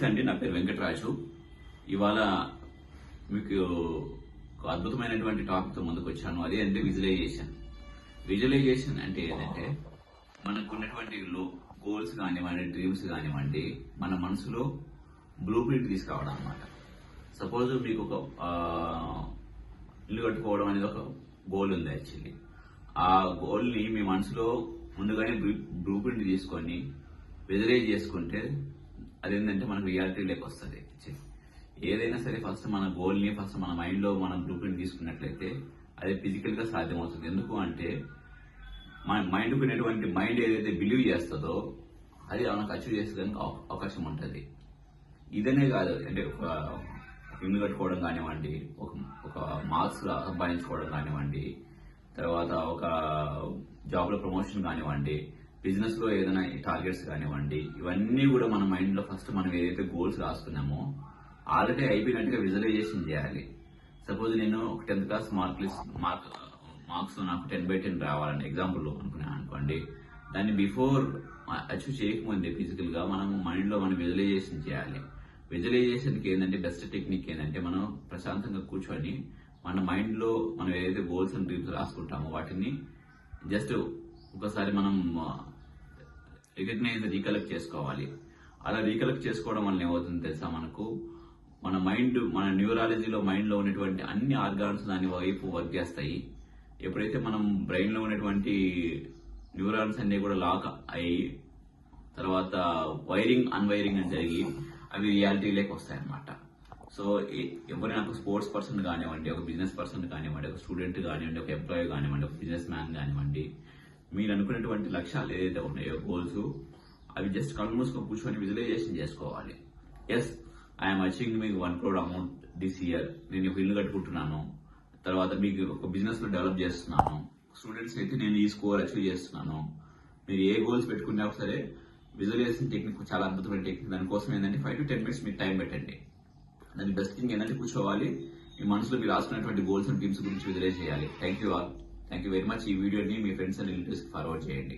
నమస్తే అండి, నా పేరు వెంకటరాజు. ఇవాళ మీకు ఒక అద్భుతమైనటువంటి టాపిక్తో ముందుకు వచ్చాను. అదే అంటే విజువలైజేషన్. విజువలైజేషన్ అంటే ఏంటంటే మనకు ఉన్నటువంటి గోల్స్ కానివ్వండి, డ్రీమ్స్ కానివ్వండి, మన మనసులో బ్లూ ప్రింట్ తీసుకురావడం అనమాట. సపోజ్ మీకు ఒక ఇల్లు కట్టుకోవడం అనేది ఒక గోల్ ఉంది. యాక్చువల్లీ ఆ గోల్ని మీ మనసులో ముందుగానే బ్లూ ప్రింట్ తీసుకొని విజువలైజ్ చేసుకుంటే అదేంటంటే మనకు రియాలిటీలోకి వస్తుంది. ఏదైనా సరే ఫస్ట్ మన గోల్ని ఫస్ట్ మన మైండ్లో మనం బ్లూ ప్రింట్ తీసుకున్నట్లయితే అది ఫిజికల్గా సాధ్యమవుతుంది. ఎందుకు అంటే మన మైండ్కు ఉన్నటువంటి మైండ్ ఏదైతే బిలీవ్ చేస్తుందో అది మనకు అచీవ్ చేసేదానికి అవకాశం ఉంటుంది. ఇదనే కాదు, అంటే ఒక ఇల్లు కట్టుకోవడం కానివ్వండి, ఒక మార్క్స్ సంపాదించుకోవడం కానివ్వండి, తర్వాత ఒక జాబ్లో ప్రమోషన్ కానివ్వండి, బిజినెస్ లో ఏదైనా టార్గెట్స్ కానివ్వండి, ఇవన్నీ కూడా మన మైండ్ లో ఫస్ట్ మనం ఏదైతే గోల్స్ రాసుకున్నామో ఆల్రెడీ అయిపోయినట్టుగా విజువలైజేషన్ చేయాలి. సపోజ్ నేను ఒక 10th క్లాస్ మార్క్స్ నాకు 10/10 రావాలని ఎగ్జాంపుల్ అనుకున్నాను అనుకోండి. దాన్ని బిఫోర్ అచీవ్ చేయకముందే ఫిజికల్ గా మనం మైండ్ లో మనం విజువలైజేషన్ చేయాలి. విజువలైజేషన్ కి ఏంటంటే బెస్ట్ టెక్నిక్ ఏంటంటే మనం ప్రశాంతంగా కూర్చొని మన మైండ్ లో మనం ఏదైతే గోల్స్ అండ్ డ్రీమ్స్ రాసుకుంటామో వాటిని జస్ట్ ఒకసారి మనం రీకలెక్ట్ చేసుకోవాలి. అలా రీకలెక్ట్ చేసుకోవడం వల్ల ఏమవుతుంది తెలుసా, మనకు మన మైండ్, మన న్యూరాలజీలో మైండ్లో ఉన్నటువంటి అన్ని ఆర్గాన్స్ దాని వైపు వర్క్ చేస్తాయి. ఎప్పుడైతే మనం బ్రెయిన్లో ఉన్నటువంటి న్యూరాన్స్ అన్ని కూడా లాక్ అయ్యి తర్వాత వైరింగ్ అన్వైరింగ్ అని జరిగి అవి రియాలిటీలోకి వస్తాయన్నమాట. సో ఎవరైనా ఒక స్పోర్ట్స్ పర్సన్ కానివ్వండి, ఒక బిజినెస్ పర్సన్ కానివ్వండి, ఒక స్టూడెంట్ కానివ్వండి, ఒక ఎంప్లాయీ కానివ్వండి, ఒక బిజినెస్ మ్యాన్ కానివ్వండి, మీరు అనుకున్నటువంటి లక్ష్యాలు ఏదైతే ఉన్నాయో గోల్స్, అవి జస్ట్ కళ్ళు మూసుకొని కూర్చొని విజువలైజేషన్ చేసుకోవాలి. ఎస్, ఐఎమ్ అచీవింగ్ మీకు 1 crore అమౌంట్ దిస్ ఇయర్. నేను ఒక ఇల్లు కట్టుకుంటున్నాను, తర్వాత మీకు ఒక బిజినెస్ లో డెవలప్ చేస్తున్నాను. స్టూడెంట్స్ అయితే నేను ఈ స్కోర్ అచీవ్ చేస్తున్నాను. మీరు ఏ గోల్స్ పెట్టుకున్నా సరే విజువలైజేషన్ టెక్నిక్ చాలా అద్భుతమైన టెక్నిక్. దానికోసం ఏంటంటే 5 to 10 minutes మీరు టైం పెట్టండి. దాని బెస్ట్ థింగ్ ఏంటంటే కూర్చోవాలి, మీ మనసులో మీరు రాసుకున్నటువంటి గోల్స్ అండ్ టీమ్స్ గురించి విజువలైజ్ చేయాలి. Thank you very much. ఈ వీడియోని మీ ఫ్రెండ్స్ అండ్ రిలేటివ్స్ ఫార్వర్డ్ చేయండి.